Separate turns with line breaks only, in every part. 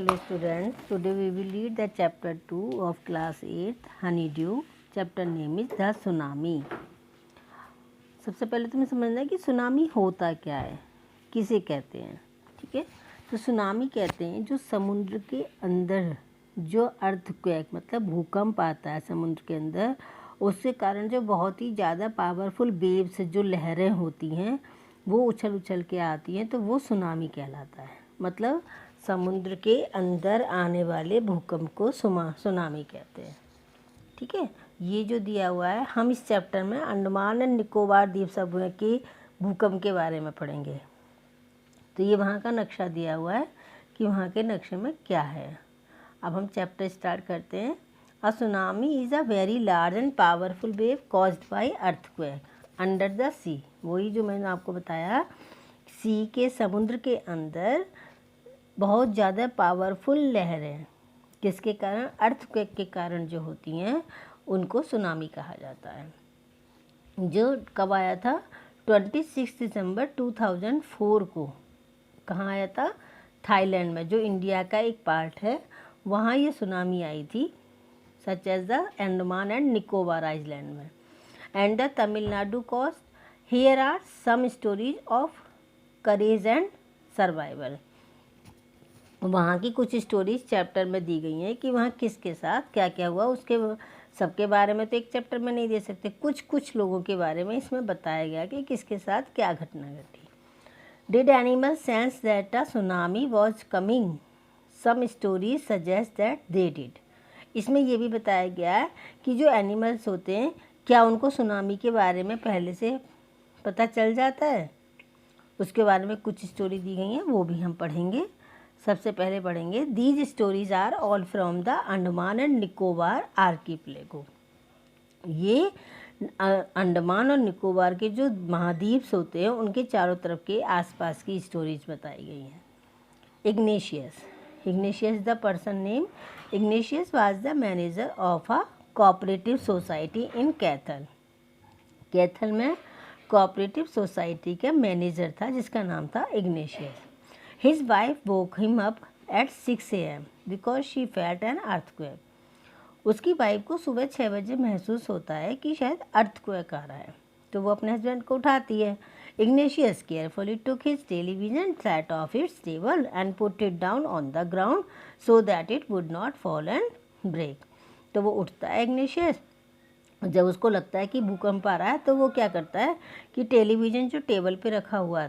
Hello students, today we will read the chapter 2 of class 8 Honeydew. Chapter name is the Tsunami. सबसे पहले तुम्हें समझना है कि सुनामी होता क्या है, किसे कहते हैं. ठीक है, तो सुनामी कहते हैं जो समुद्र के अंदर जो अर्थक्वेक मतलब भूकंप आता है समुद्र के अंदर, उसके कारण जो बहुत ही ज़्यादा पावरफुल वेव्स जो लहरें होती हैं वो उछल उछल के आती हैं, तो वो सुनामी कहलाता है. मतलब समुद्र के अंदर आने वाले भूकंप को सुनामी कहते हैं. ठीक है, ये जो दिया हुआ है, हम इस चैप्टर में अंडमान एंड निकोबार द्वीप समूह के भूकंप के बारे में पढ़ेंगे. तो ये वहाँ का नक्शा दिया हुआ है कि वहाँ के नक्शे में क्या है. अब हम चैप्टर स्टार्ट करते हैं. A tsunami is a very large and powerful wave caused by earthquake under the sea. वही जो मैंने आपको बताया, सी के समुद्र के अंदर बहुत ज़्यादा पावरफुल लहरें किसके कारण, अर्थक्वेक के कारण जो होती हैं उनको सुनामी कहा जाता है. जो कब आया था, 26 दिसंबर 2004 को. कहाँ आया था? थाईलैंड में, जो इंडिया का एक पार्ट है, वहाँ ये सुनामी आई थी. Such as the Andaman and Nicobar island में and the Tamil Nadu coast. Here are some stories of courage and survival. वहाँ की कुछ स्टोरीज चैप्टर में दी गई हैं कि वहाँ किसके साथ क्या क्या हुआ. उसके सबके बारे में तो एक चैप्टर में नहीं दे सकते, कुछ लोगों के बारे में इसमें बताया गया कि किसके साथ क्या घटना घटी. Did animal sense that a tsunami was coming? Some stories suggest that they did. इसमें ये भी बताया गया है कि जो एनिमल्स होते हैं, क्या उनको सुनामी के बारे में पहले से पता चल जाता है. उसके बारे में कुछ स्टोरी दी गई हैं, वो भी हम पढ़ेंगे. सबसे पहले पढ़ेंगे, these stories are all from the Andaman and Nicobar archipelago. ये अंडमान और निकोबार के जो महाद्वीप होते हैं उनके चारों तरफ के आसपास की स्टोरीज बताई गई हैं. Ignatius the person name. Ignatius was the manager of a cooperative society in Kaithal. Kaithal में कोऑपरेटिव सोसाइटी का मैनेजर था जिसका नाम था Ignatius. His wife woke him up at 6 a.m. because she felt an earthquake. उसकी वाइफ को सुबह 6 बजे महसूस होता है कि शायद अर्थक्वेक आ रहा है, तो वो अपने हस्बैंड को उठाती है. Ignatius carefully took his television set off its table and put it down on the ground so that it would not fall and break. तो वो उठता है इग्नेशियस. जब उसको लगता है कि भूकंप आ रहा है तो वो क्या करता है कि टेलीविज़न जो टेबल पे रखा हुआ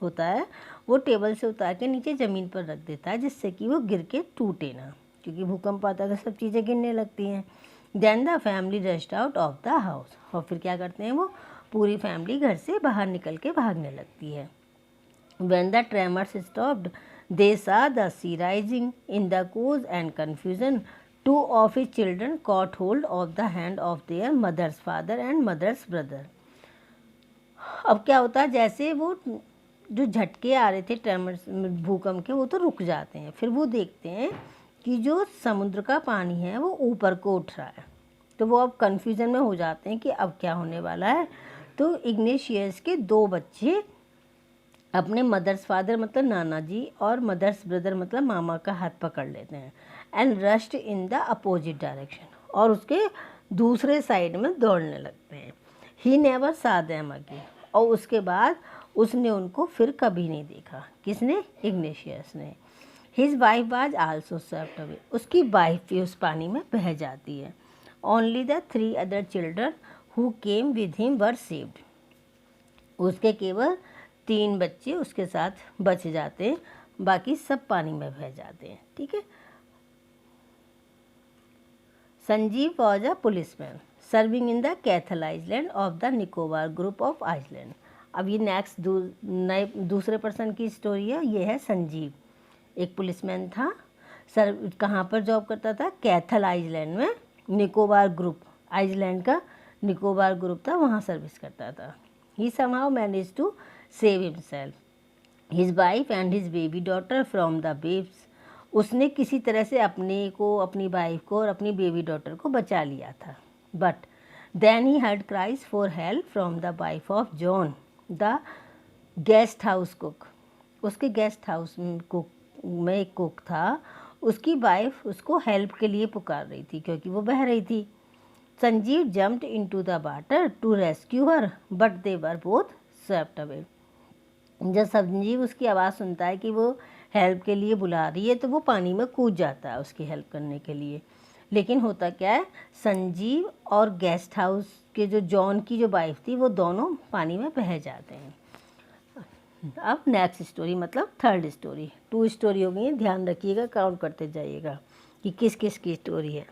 होता है वो टेबल से उतार के नीचे ज़मीन पर रख देता है, जिससे कि वो गिर के टूटे ना, क्योंकि भूकंप आता है तो सब चीज़ें गिरने लगती हैं. Then the family rushed out of the house. और फिर क्या करते हैं, वो पूरी फैमिली घर से बाहर निकल के भागने लगती है. When the tremors stopped they saw the sea rising in the chaos and confusion. Two of his children caught hold of the hand of their mother's father and mother's brother. अब क्या होता है, जैसे वो जो झटके आ रहे थे ट्रेमर्स भूकंप के, वो तो रुक जाते हैं. फिर वो देखते हैं कि जो समुद्र का पानी है वो ऊपर को उठ रहा है, तो वो अब कन्फ्यूज़न में हो जाते हैं कि अब क्या होने वाला है. तो इग्नेशियस के 2 बच्चे अपने मदर्स फादर मतलब नाना जी और मदर्स ब्रदर मतलब मामा का हाथ पकड़ लेते हैं and rushed in the opposite direction. और उसके दूसरे साइड में दौड़ने लगते हैं. ही नेवर सा देम अगेन. और उसके बाद उसने उनको फिर कभी नहीं देखा. किसने? इग्नेशियस ने. His wife was also swept away. उसकी वाइफ भी उस पानी में बह जाती है. Only the 3 other children who came with him were saved. उसके केवल 3 बच्चे उसके साथ बच जाते हैं, बाकी सब पानी में बह जाते हैं. ठीक है. Sanjeev was a policeman serving in the Kaithal island of the Nicobar group of island. अब ये नेक्स्ट दूसरे पर्सन की स्टोरी है. ये है संजीव, एक पुलिसमैन था. कहाँ पर जॉब करता था? कैथल आइलैंड में. निकोबार ग्रुप आइलैंड का निकोबार ग्रुप था, वहाँ सर्विस करता था. He somehow manage to save himself, his wife and his baby daughter from the waves. उसने किसी तरह से अपने को, अपनी वाइफ को और अपनी बेबी डॉटर को बचा लिया था. But then he heard cries for help from the wife of John the guest house cook. उसके गेस्ट हाउस कुक में एक कुक था, उसकी वाइफ उसको हेल्प के लिए पुकार रही थी क्योंकि वो बह रही थी। Sanjeev jumped into the water to rescue her but they were both swept away. जब संजीव उसकी आवाज़ सुनता है कि वो हेल्प के लिए बुला रही है तो वो पानी में कूद जाता है उसकी हेल्प करने के लिए। लेकिन होता क्या है, संजीव और गेस्ट हाउस के जो जॉन की जो वाइफ थी वो दोनों पानी में बह जाते हैं। अब नेक्स्ट स्टोरी मतलब थर्ड स्टोरी, 2 स्टोरी हो गई है, ध्यान रखिएगा, काउंट करते जाइएगा कि किस किस की स्टोरी है।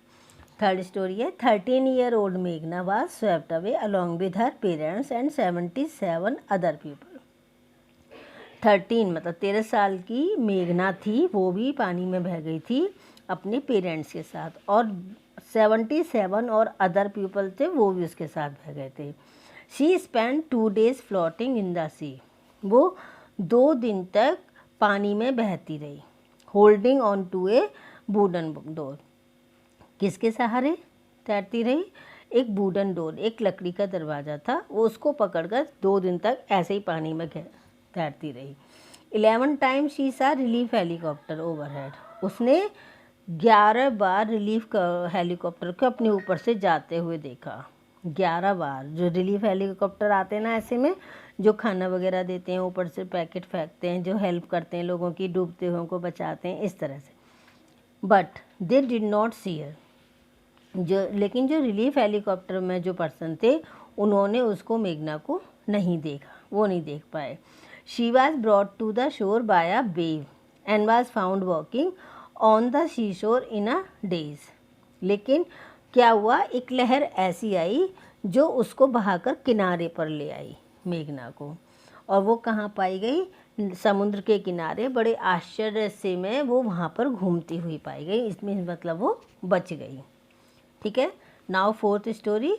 थर्ड स्टोरी है 13-year-old मेघना was swept away along with her parents and 77 other people. 13 मतलब 13 साल की मेघना थी, वो भी पानी में बह गई थी अपने पेरेंट्स के साथ, और 77 और अदर पीपल थे वो भी उसके साथ बह गए थे। She spend 2 days floating in the sea, वो 2 दिन तक पानी में बहती रही। Holding on to a wooden door, किसके सहारे तैरती रही? एक वुडन डोर, एक लकड़ी का दरवाज़ा था, वो उसको पकड़कर 2 दिन तक ऐसे ही पानी में तैरती रही। 11 times शी सा रिलीफ हेलीकॉप्टर ओवरहेड, उसने 11 बार रिलीफ हेलीकॉप्टर को अपने ऊपर से जाते हुए देखा। 11 बार जो रिलीफ हेलीकॉप्टर आते हैं ना ऐसे में, जो खाना वगैरह देते हैं, ऊपर से पैकेट फेंकते हैं, जो हेल्प करते हैं लोगों की, डूबते हुए को बचाते हैं, इस तरह से। बट दे डिड नॉट सी हर, लेकिन जो रिलीफ हेलीकॉप्टर में जो पर्सन थे उन्होंने उसको, मेघना को नहीं देखा, वो नहीं देख पाए। She was brought to the shore by a wave and was found walking on the sea shore in a days. लेकिन क्या हुआ, एक लहर ऐसी आई जो उसको बहाकर किनारे पर ले आई मेघना को, और वो कहाँ पाई गई? समुद्र के किनारे। बड़े आश्चर्य से में वो वहाँ पर घूमती हुई पाई गई, इसमें मतलब वो बच गई। ठीक है। Now fourth story,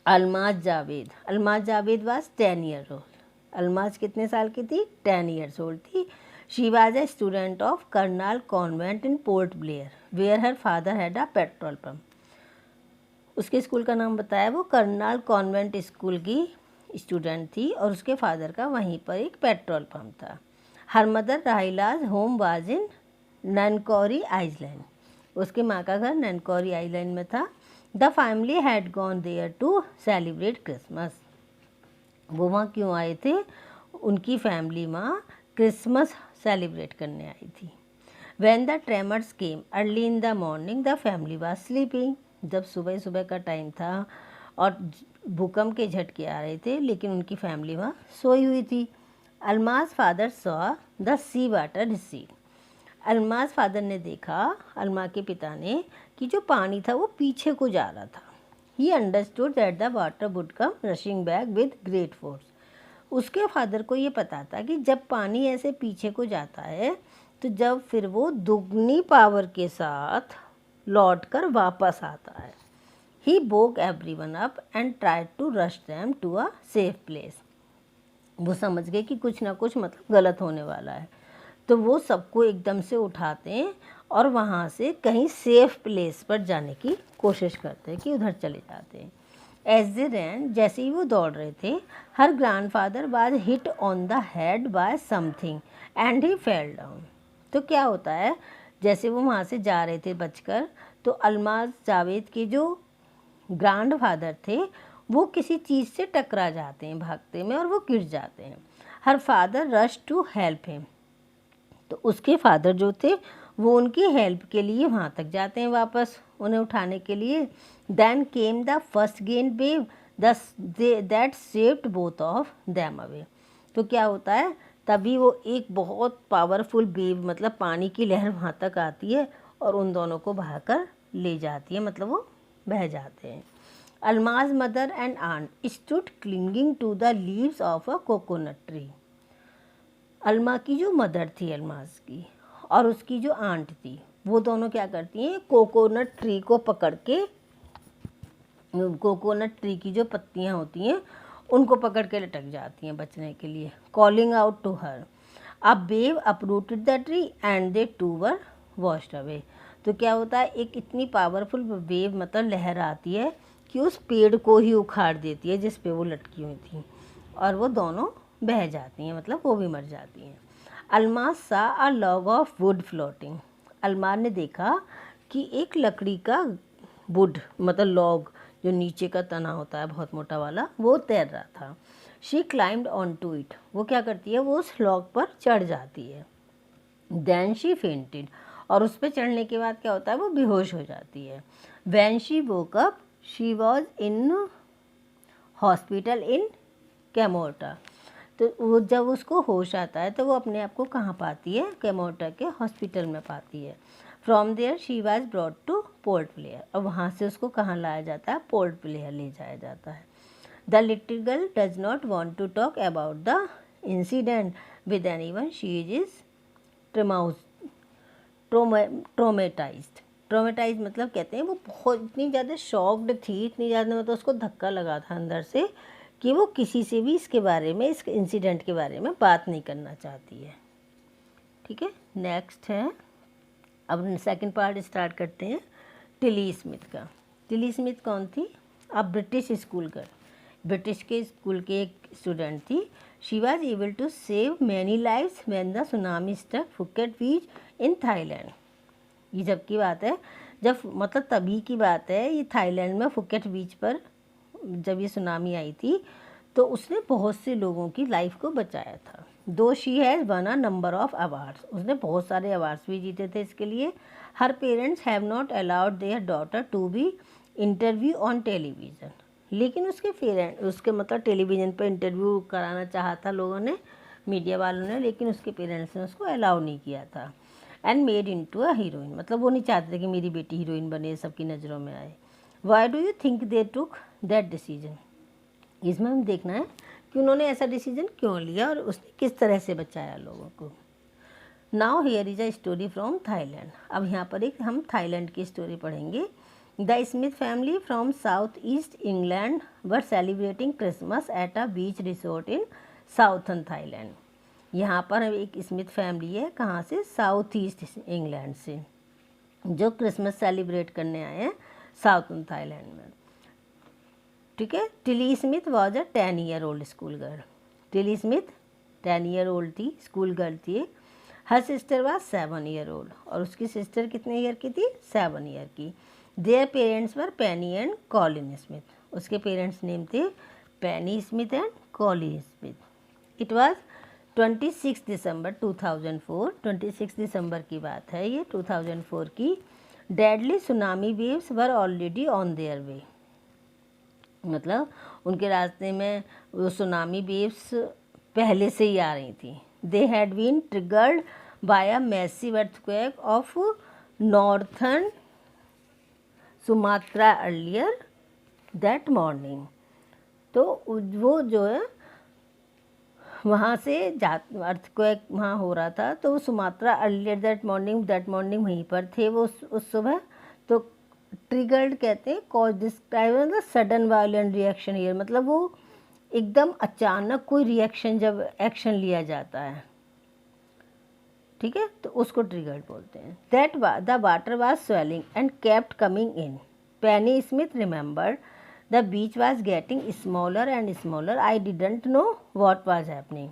Almaz Javed. Almaz Javed was 10 years old। Almaz कितने साल की थी? 10 years old थी। She was a student of Carmel convent in Port Blair where her father had a petrol pump. उसके स्कूल का नाम बताया, वो कर्नाल कॉन्वेंट स्कूल की स्टूडेंट थी और उसके फादर का वहीं पर एक पेट्रोल पंप था। Her mother Rahila's home was in Nancowry island, उसके माँ का घर ननकौरी आइलैंड में था। The family had gone there to celebrate Christmas, वो वहाँ क्यों आए थे? उनकी फैमिली वहाँ क्रिसमस सेलिब्रेट करने आई थी। When the tremors came early in the morning, the family was sleeping। जब सुबह सुबह का टाइम था और भूकंप के झटके आ रहे थे, लेकिन उनकी फैमिली वहाँ सोई हुई थी। Almaz father saw the sea water recede, Almaz father ने देखा, अलमा के पिता ने, कि जो पानी था वो पीछे को जा रहा था। He understood that the water would come rushing back with great force, उसके फादर को ये पता था कि जब पानी ऐसे पीछे को जाता है तो जब फिर वो दुगनी पावर के साथ लौट कर वापस आता है। He woke everyone up and tried to rush them to a safe place, वो समझ गए कि कुछ ना कुछ मतलब गलत होने वाला है, तो वो सबको एकदम से उठाते हैं और वहाँ से कहीं सेफ प्लेस पर जाने की कोशिश करते हैं कि उधर चले जाते हैं। एज दे रैन, जैसे ही वो दौड़ रहे थे, her grandfather was hit on the head by something and he fell down. तो क्या होता है, जैसे वो वहाँ से जा रहे थे बचकर, तो अलमाज जावेद के जो ग्रैंडफादर थे वो किसी चीज़ से टकरा जाते हैं भागते में और वो गिर जाते हैं। Her father rush to help him, तो उसके फादर जो थे वो उनकी हेल्प के लिए वहाँ तक जाते हैं वापस उन्हें उठाने के लिए। देन केम द फर्स्ट गेन wave that saved both of them away, तो क्या होता है, तभी वो एक बहुत पावरफुल वेव मतलब पानी की लहर वहाँ तक आती है और उन दोनों को बहाकर ले जाती है, मतलब वो बह जाते हैं। Alma's mother and aunt stood clinging to the leaves of a coconut tree, Alma की जो मदर थी अलमाज की और उसकी जो आंट थी, वो दोनों क्या करती हैं, कोकोनट ट्री को पकड़ के, कोकोनट ट्री की जो पत्तियां होती हैं उनको पकड़ के लटक जाती हैं बचने के लिए। Calling out to her, a wave uprooted the tree and they too were washed away, तो क्या होता है, एक इतनी पावरफुल वेव मतलब लहर आती है कि उस पेड़ को ही उखाड़ देती है जिस पे वो लटकी हुई थी और वो दोनों बह जाती हैं, मतलब वो भी मर जाती हैं। अलमार सा अ लॉग ऑफ वुड फ्लोटिंग। अलमार ने देखा कि एक लकड़ी का वुड मतलब लॉग जो नीचे का तना होता है बहुत मोटा वाला, वो तैर रहा था। She climbed on to it, वो क्या करती है, वो उस लॉग पर चढ़ जाती है। देन शी फेंटेड, और उस पर चढ़ने के बाद क्या होता है, वो बेहोश हो जाती है। When she woke up she was in hospital in Camota. तो वो जब उसको होश आता है तो वो अपने आप को कहाँ पाती है, कैमोटा के हॉस्पिटल में पाती है। From there she was brought to Port Blair, और वहाँ से उसको कहाँ लाया जाता है, पोर्ट ब्लेयर ले जाया जाता है। The little girl does not want to talk about the incident with anyone, she is traumatized. Traumatize मतलब कहते हैं वो बहुत इतनी ज़्यादा शॉक्ड थी, इतनी ज़्यादा मतलब उसको धक्का लगा था अंदर से कि वो किसी से भी इसके बारे में, इस इंसिडेंट के बारे में बात नहीं करना चाहती है। ठीक है, नेक्स्ट है, अब सेकंड पार्ट स्टार्ट करते हैं टिली स्मिथ का। टिली स्मिथ कौन थी, अब ब्रिटिश स्कूल गर्ल, ब्रिटिश के स्कूल की एक स्टूडेंट थी। She was able to save many lives when the tsunami struck Phuket beach in Thailand. ये जब की बात है, जब मतलब तभी की बात है, ये थाईलैंड में फुकेट बीच पर जब ये सुनामी आई थी तो उसने बहुत से लोगों की लाइफ को बचाया था। Though she has won a number of awards, उसने बहुत सारे अवार्ड्स भी जीते थे इसके लिए। Her parents have not allowed their daughter to be interviewed on television, लेकिन उसके पेरेंट उसके मतलब टेलीविज़न पर इंटरव्यू कराना चाहा था लोगों ने, मीडिया वालों ने, लेकिन उसके पेरेंट्स ने उसको अलाउ नहीं किया था। And made into a heroine, मतलब वो नहीं चाहते थे कि मेरी बेटी हीरोइन बने, सबकी नज़रों में आए। Why do you think they took that decision, इसमें हम देखना है कि उन्होंने ऐसा डिसीजन क्यों लिया और उसने किस तरह से बचाया लोगों को। Now here is a story from Thailand, अब यहाँ पर एक हम थाईलैंड की स्टोरी पढ़ेंगे। The Smith family from south east England were celebrating Christmas at a beach resort in southern Thailand. यहाँ पर एक स्मिथ फैमिली है, कहाँ से, साउथ ईस्ट इंग्लैंड से, जो क्रिसमस सेलिब्रेट करने आए हैं साउथर्न थाईलैंड में। ठीक है, Tilly Smith was a 10 year old school girl. Tilly Smith 10 year old थी, स्कूल गर्ल थी। Her sister was 7 year old, और उसकी सिस्टर कितने ईयर की थी, 7 ईयर की। Their parents were Penny and Colin Smith, उसके पेरेंट्स नेम थे Penny Smith and Colin Smith. It was 26 December 2004, 26 दिसंबर की बात है ये 2004 की। Deadly tsunami waves were already on their way, मतलब उनके रास्ते में वो सुनामी वेव्स पहले से ही आ रही थी। They had been triggered by a massive earthquake of northern Sumatra earlier that morning. तो वो जो है वहाँ से अर्थक्वेक वहाँ हो रहा था, तो सुमात्रा अर्लियर दैट मॉर्निंग वहीं पर थे वो उस सुबह। तो ट्रिगर्ड कहते हैं कॉज डिस्क्राइब मतलब सडन वायलेंट रिएक्शन हियर, मतलब वो एकदम अचानक कोई रिएक्शन जब एक्शन लिया जाता है, ठीक है, तो उसको ट्रिगर्ड बोलते हैं। That the water was swelling and kept coming in. Penney Smith remembered the beach was getting smaller and smaller, I didn't no what was happening.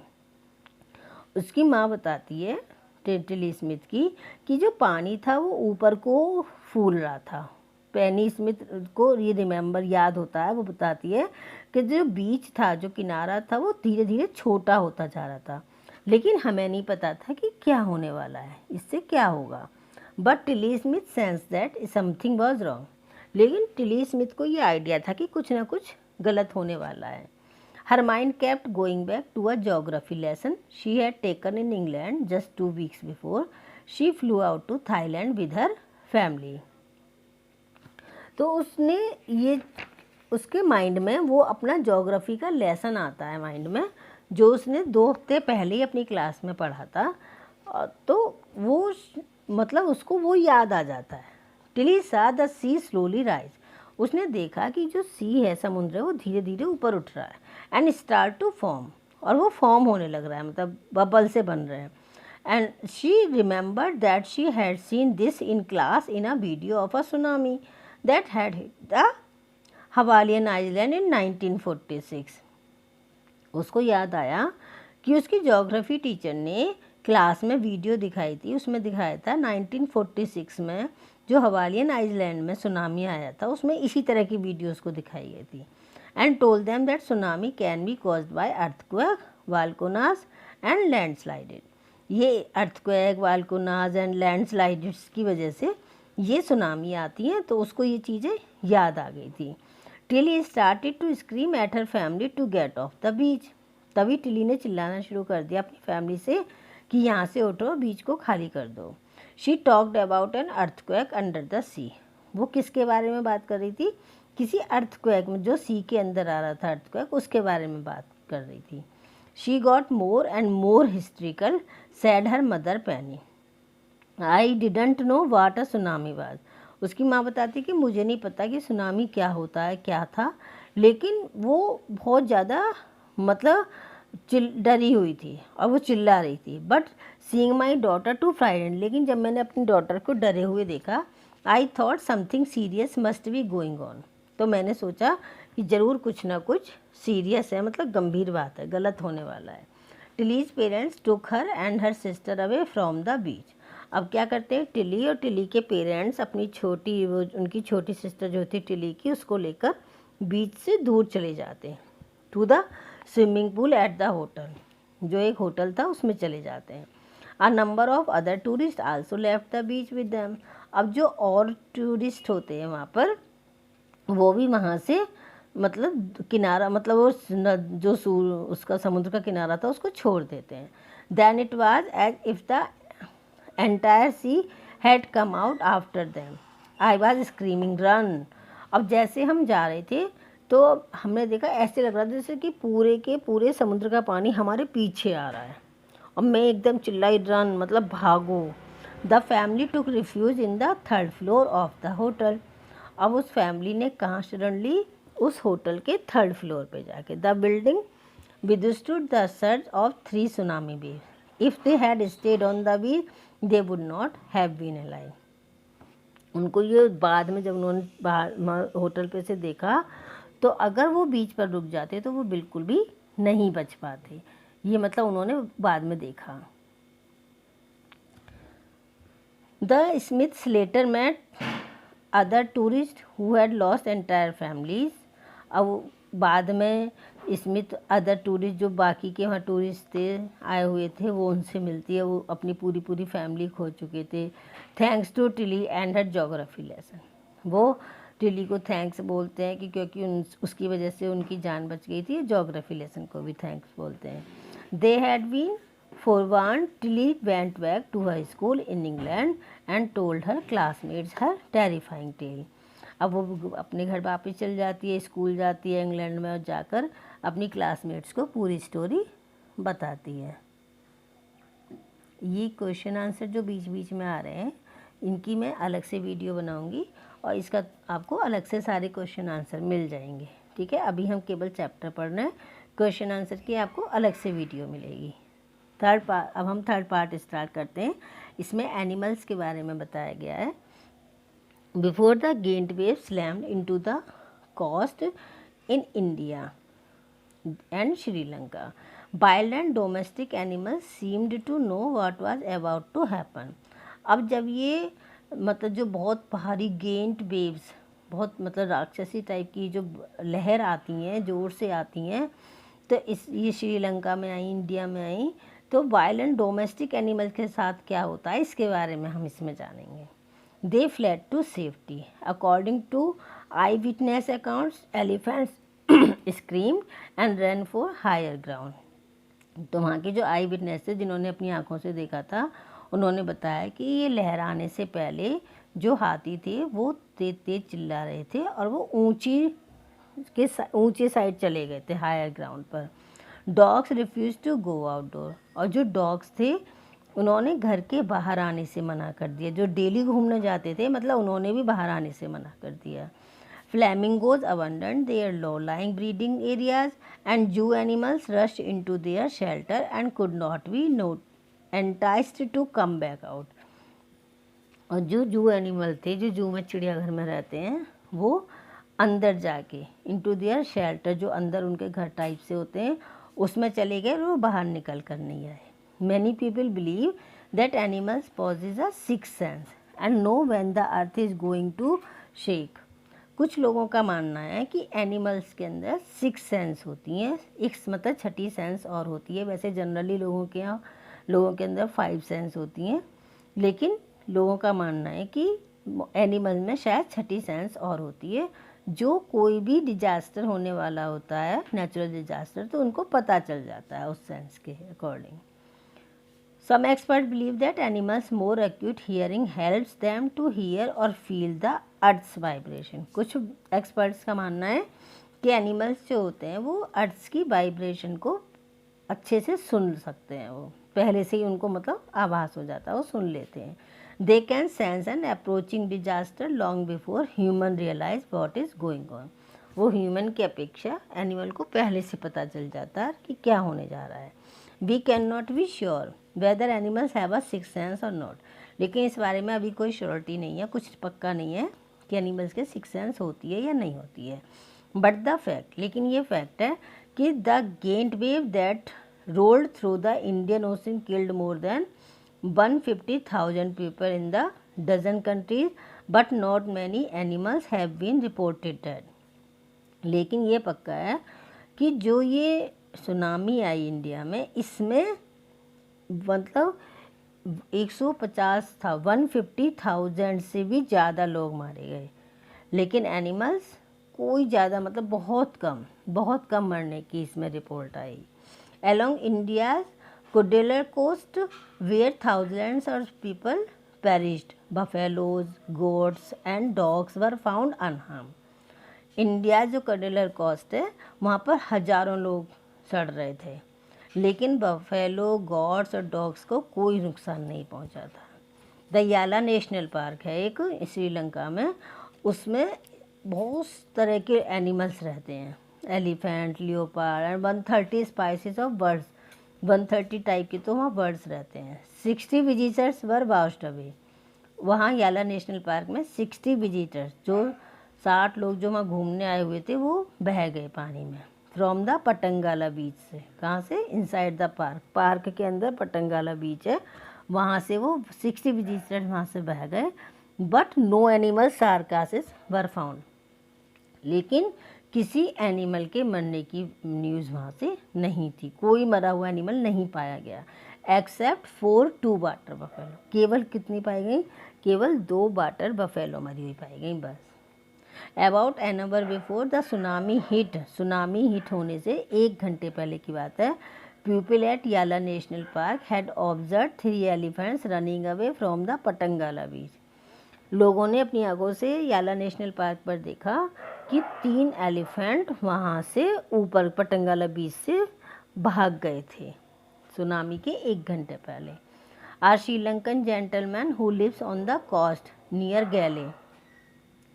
उसकी माँ बताती है टिली स्मिथ की कि जो पानी था वो ऊपर को फूल रहा था। पेनी स्मिथ को ये रिमेंबर याद होता है, वो बताती है कि जो बीच था, जो किनारा था, वो धीरे धीरे छोटा होता जा रहा था, लेकिन हमें नहीं पता था कि क्या होने वाला है, इससे क्या होगा। But Tilly Smith sense that something was wrong, लेकिन टिली स्मिथ को ये आइडिया था कि कुछ ना कुछ गलत होने वाला है। Her mind kept going back to a geography lesson she had taken in England just 2 weeks before she flew out to Thailand with her family. तो उसने ये उसके माइंड में वो अपना ज्योग्राफी का लेसन आता है माइंड में, जो उसने 2 हफ्ते पहले ही अपनी क्लास में पढ़ा था, तो वो मतलब उसको वो याद आ जाता है। टिली सा द सी स्लोली राइज, उसने देखा कि जो सी है, समुद्र है, वो धीरे धीरे ऊपर उठ रहा है एंड स्टार्ट टू फॉर्म, और वो फॉर्म होने लग रहा है, मतलब बबल से बन रहे हैं। And she remembered that she had seen this in class in a video of a tsunami that had hit the Hawaiian island in 1946। उसको याद आया कि उसकी ज्योग्राफी टीचर ने क्लास में वीडियो दिखाई थी, उसमें दिखाया था 1946 में जो हवालियन आइलैंड में सुनामी आया था, उसमें इसी तरह की वीडियोस को दिखाई गई थी। And told them that tsunami can be caused by earthquake, volcanoes and landslides. ये अर्थक्वेक, वाल्कोनास एंड लैंडस्लाइड्स की वजह से ये सुनामी आती हैं, तो उसको ये चीज़ें याद आ गई थी। Tilly started to scream at her family to get off the beach. तभी टिली ने चिल्लाना शुरू कर दिया अपनी फैमिली से कि यहाँ से उठो, बीच को खाली कर दो। She talked about an earthquake under the sea. वो किसके बारे में बात कर रही थी? किसी अर्थक्वेक में, जो सी के अंदर आ रहा था अर्थक्वेक, उसके बारे में बात कर रही थी। She got more and more hysterical, said her mother Penny. I didn't know what a tsunami was. उसकी माँ बताती कि मुझे नहीं पता कि सुनामी क्या होता है, क्या था, लेकिन वो बहुत ज़्यादा मतलब डरी हुई थी और वो चिल्ला रही थी। But seeing my daughter too frightened, लेकिन जब मैंने अपनी डॉटर को डरे हुए देखा, I thought something serious must be going on. तो मैंने सोचा कि ज़रूर कुछ ना कुछ सीरियस है, मतलब गंभीर बात है, गलत होने वाला है। Tilly's parents took her and her sister away from the beach. अब क्या करते हैं, टिली और टिली के पेरेंट्स अपनी छोटी, वो उनकी छोटी सिस्टर जो थी टिली की, उसको लेकर बीच से दूर चले जाते हैं to the swimming pool at the hotel. जो एक होटल था उसमें चले जाते हैं। A number of other tourist also left the beach with them. अब जो और टूरिस्ट होते हैं वहाँ पर, वो भी वहाँ से मतलब किनारा, मतलब वो जो उसका समुद्र का किनारा था उसको छोड़ देते हैं। Then it was as if the entire sea had come out after them. I was screaming run. अब जैसे हम जा रहे थे तो हमने देखा, ऐसे लग रहा था जैसे कि पूरे के पूरे समुद्र का पानी हमारे पीछे आ रहा है, और मैं एकदम चिल्लाई, रन मतलब भागो। The family took refuge in the third floor of the hotel. अब उस फैमिली ने कहाँ शरण ली? उस होटल के थर्ड फ्लोर पे जाके। The building withstood the surge of 3 tsunami waves. If they had stayed on the beach, they would not have been alive. उनको ये बाद में जब उन्होंने बाहर होटल पे से देखा, तो अगर वो बीच पर रुक जाते तो वो बिल्कुल भी नहीं बच पाते। ये मतलब उन्होंने बाद में देखा। The Smiths later met other tourist who had lost entire families. अब बाद में स्मिथ अदर टूरिस्ट, जो बाकी के वहाँ टूरिस्ट थे आए हुए थे, वो उनसे मिलती है। वो अपनी पूरी फैमिली खो चुके थे। Thanks to Tilly and her geography lesson. वो टिली को थैंक्स बोलते हैं कि क्योंकि उसकी वजह से उनकी जान बच गई थी। जोग्राफी लेसन को भी थैंक्स बोलते हैं। They had been forewarned. Tilly went back to her school in England and told her classmates her terrifying tale. अब वो अपने घर वापस चल जाती है, स्कूल जाती है इंग्लैंड में, और जाकर अपनी क्लासमेट्स को पूरी स्टोरी बताती है। ये क्वेश्चन आंसर जो बीच बीच में आ रहे हैं, इनकी मैं अलग से वीडियो बनाऊंगी और इसका आपको अलग से सारे क्वेश्चन आंसर मिल जाएंगे। ठीक है, अभी हम केवल चैप्टर पढ़ रहे हैं, क्वेश्चन आंसर की आपको अलग से वीडियो मिलेगी। अब हम थर्ड पार्ट स्टार्ट करते हैं। इसमें एनिमल्स के बारे में बताया गया है। Before the giant wave slammed into the coast in India and Sri Lanka, wild and domestic animals seemed to know what was about to happen. अब जब ये मतलब जो बहुत भारी गेंट वेव्स, बहुत मतलब राक्षसी टाइप की जो लहर आती हैं, ज़ोर से आती हैं, तो ये श्रीलंका में आई, इंडिया में आई, तो वाइल्ड एंड डोमेस्टिक एनिमल के साथ क्या होता है इसके बारे में हम इसमें जानेंगे। They fled to safety according to eyewitness accounts. Elephants scream and run for higher ground. तो वहाँ के जो आई विटनेस थे, जिन्होंने अपनी आंखों से देखा था, उन्होंने बताया कि ये लहर आने से पहले जो हाथी थे वो तेज तेज चिल्ला रहे थे और वो ऊंचे साइड चले गए थे, हायर ग्राउंड पर। Dogs refuse to go outdoor. और जो डॉग्स थे उन्होंने घर के बाहर आने से मना कर दिया। जो डेली घूमने जाते थे, मतलब उन्होंने भी बाहर आने से मना कर दिया। Flamingos abandoned their low lying breeding areas and zoo animals rushed into their shelter and could not be enticed to come back out. और जो जू एनिमल थे, जो जू में चिड़ियाघर में रहते हैं, वो अंदर जाके इनटू देयर शेल्टर, जो अंदर उनके घर टाइप से होते हैं, उसमें चले गए और वो बाहर निकल कर नहीं आए। Many people believe that animals possess a six sense and know when the earth is going to shake. कुछ लोगों का मानना है कि एनिमल्स के अंदर सिक्स सेंस होती हैं, एक मतलब छठी सेंस और होती है। वैसे जनरली लोगों के अंदर फाइव सेंस होती हैं, लेकिन लोगों का मानना है कि एनिमल में शायद छठी सेंस और होती है। जो कोई भी डिजास्टर होने वाला होता है, नेचुरल डिजास्टर, तो उनको पता चल जाता है उस सेंस के according. Some experts believe that animals' more acute hearing helps them to hear or feel the earth's vibration. कुछ experts का मानना है कि एनिमल्स जो होते हैं वो अर्थ की वाइब्रेशन को अच्छे से सुन सकते हैं, वो पहले से ही उनको मतलब आभास हो जाता है, वो सुन लेते हैं। They can sense an approaching disaster long before human realize what is going on. वो ह्यूमन की अपेक्षा एनिमल को पहले से पता चल जाता है कि क्या होने जा रहा है। We can not be sure whether animals have a six sense और नॉट। लेकिन इस बारे में अभी कोई श्योरिटी नहीं है, कुछ पक्का नहीं है कि एनिमल्स के सिक्स सेंस होती है या नहीं होती है। बट द फैक्ट, लेकिन ये फैक्ट है कि the giant wave that rolled through the Indian ocean killed more than 150,000 people in the dozen countries, but not many animals have been reported dead. लेकिन ये पक्का है कि जो ये सुनामी आई इंडिया में, इसमें मतलब 150,000 से भी ज़्यादा लोग मारे गए, लेकिन एनिमल्स कोई ज़्यादा मतलब बहुत कम मरने की इसमें रिपोर्ट आई। Along India's Cuddalore coast where thousands of people perished, buffaloes, goats and dogs were found unharmed. India जो कडेलर कोस्ट है वहाँ पर हज़ारों लोग सड़ रहे थे, लेकिन बफेलो, गॉड्स और डॉग्स को कोई नुकसान नहीं पहुँचा था। दयाला नेशनल पार्क है एक श्रीलंका में, उसमें बहुत तरह के एनिमल्स रहते हैं, elephant, leopard and 130 species of birds, 130 type के तो वहाँ बर्ड्स रहते हैं। 60 विजिटर्स वर वाश्ड अवे। वहाँ याला नेशनल पार्क में 60 विजिटर्स, जो 60 लोग जो वहाँ घूमने आए हुए थे, वो बह गए पानी में फ्रॉम द पटंगाला बीच से। कहाँ से? इनसाइड द पार्क के अंदर पटंगाला बीच है, वहाँ से वो 60 विजिटर्स वहाँ से बह गए। But no animal carcasses were found. लेकिन किसी एनिमल के मरने की न्यूज़ वहाँ से नहीं थी, कोई मरा हुआ एनिमल नहीं पाया गया, एक्सेप्ट फॉर 2 वाटर बफेलो। केवल कितनी पाई गई? केवल 2 वाटर बफेलो मरी हुई पाई गई बस। About an hour before the tsunami hit होने से 1 घंटे पहले की बात है, people at Yala National Park had observe 3 elephants running away from the Patanangala beach. लोगों ने अपनी आंखों से याला नेशनल पार्क पर देखा कि 3 एलिफेंट वहाँ से ऊपर पटंगाला बीच से भाग गए थे सुनामी के 1 घंटे पहले। Are Sri Lankan gentleman who lives on the coast near Galle.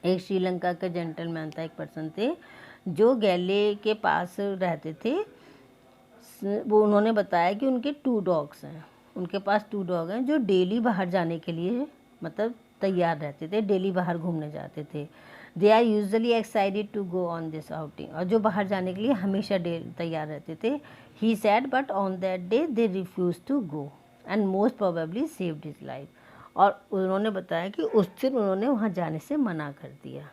एक श्रीलंका के जेंटलमैन था, एक पर्सन थे जो गैले के पास रहते थे। वो उन्होंने बताया कि उनके 2 डॉग्स हैं, उनके पास 2 डॉग हैं जो डेली बाहर जाने के लिए मतलब तैयार रहते थे, डेली बाहर घूमने जाते थे। They are usually excited to go on this outing, और जो बाहर जाने के लिए हमेशा तैयार रहते थे। He said but on that day they refuse to go and most probably saved his life. और उन्होंने बताया कि उस दिन उन्होंने वहाँ जाने से मना कर दिया,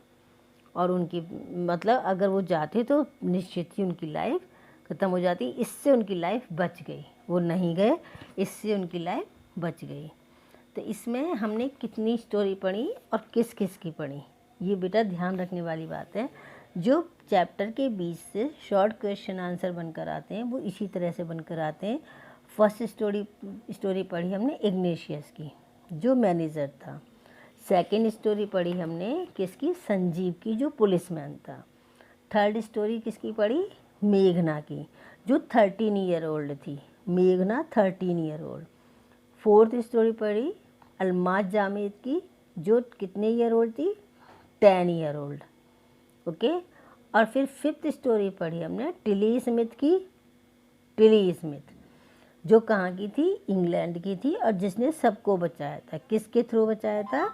और उनकी मतलब अगर वो जाते तो निश्चित ही उनकी लाइफ ख़त्म हो जाती। इससे उनकी लाइफ बच गई, वो नहीं गए, इससे उनकी लाइफ बच गई। तो इसमें हमने कितनी स्टोरी पढ़ी और किस किस की पढ़ी, ये बेटा ध्यान रखने वाली बात है। जो चैप्टर के बीच से शॉर्ट क्वेश्चन आंसर बनकर आते हैं वो इसी तरह से बनकर आते हैं। फर्स्ट स्टोरी पढ़ी हमने इग्नेशियस की जो मैनेजर था। सेकंड स्टोरी पढ़ी हमने किसकी? संजीव की जो पुलिसमैन था। थर्ड स्टोरी किसकी पढ़ी? मेघना की जो 13 ईयर ओल्ड थी, मेघना 13 ईयर ओल्ड। फोर्थ स्टोरी पढ़ी अलमाज जावेद की जो कितने ईयर ओल्ड थी? 10 ईयर ओल्ड। ओके। और फिर फिफ्थ स्टोरी पढ़ी हमने टिली स्मिथ की। टिली स्मिथ जो कहाँ की थी? इंग्लैंड की थी, और जिसने सबको बचाया था। किसके थ्रू बचाया था?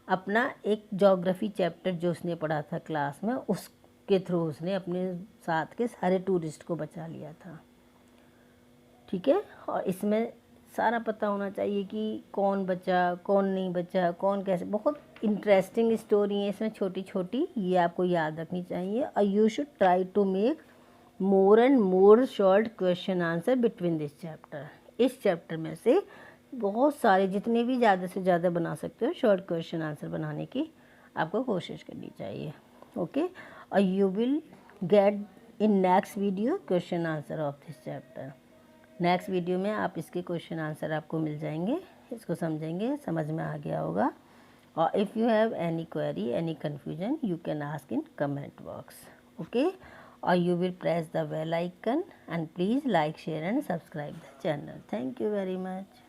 अपना एक ज्योग्राफी चैप्टर जो उसने पढ़ा था क्लास में, उसके थ्रू उसने अपने साथ के सारे टूरिस्ट को बचा लिया था। ठीक है। और इसमें सारा पता होना चाहिए कि कौन बचा कौन नहीं बचा, कौन कैसे। बहुत इंटरेस्टिंग स्टोरी है इसमें छोटी छोटी, ये आपको याद रखनी चाहिए। और you should try to make more and more short question answer between this chapter. इस चैप्टर में से बहुत सारे, जितने भी ज़्यादा से ज़्यादा बना सकते हो शॉर्ट क्वेश्चन आंसर बनाने की आपको कोशिश करनी चाहिए। ओके, और you will get in next video question answer of this chapter. Next video में आप इसके क्वेश्चन आंसर आपको मिल जाएंगे, इसको समझेंगे, समझ में आ गया होगा। और if you have any query, any confusion, you can ask in comment box. Okay, or you will press the bell icon, and please like, share and subscribe the channel. Thank you very much.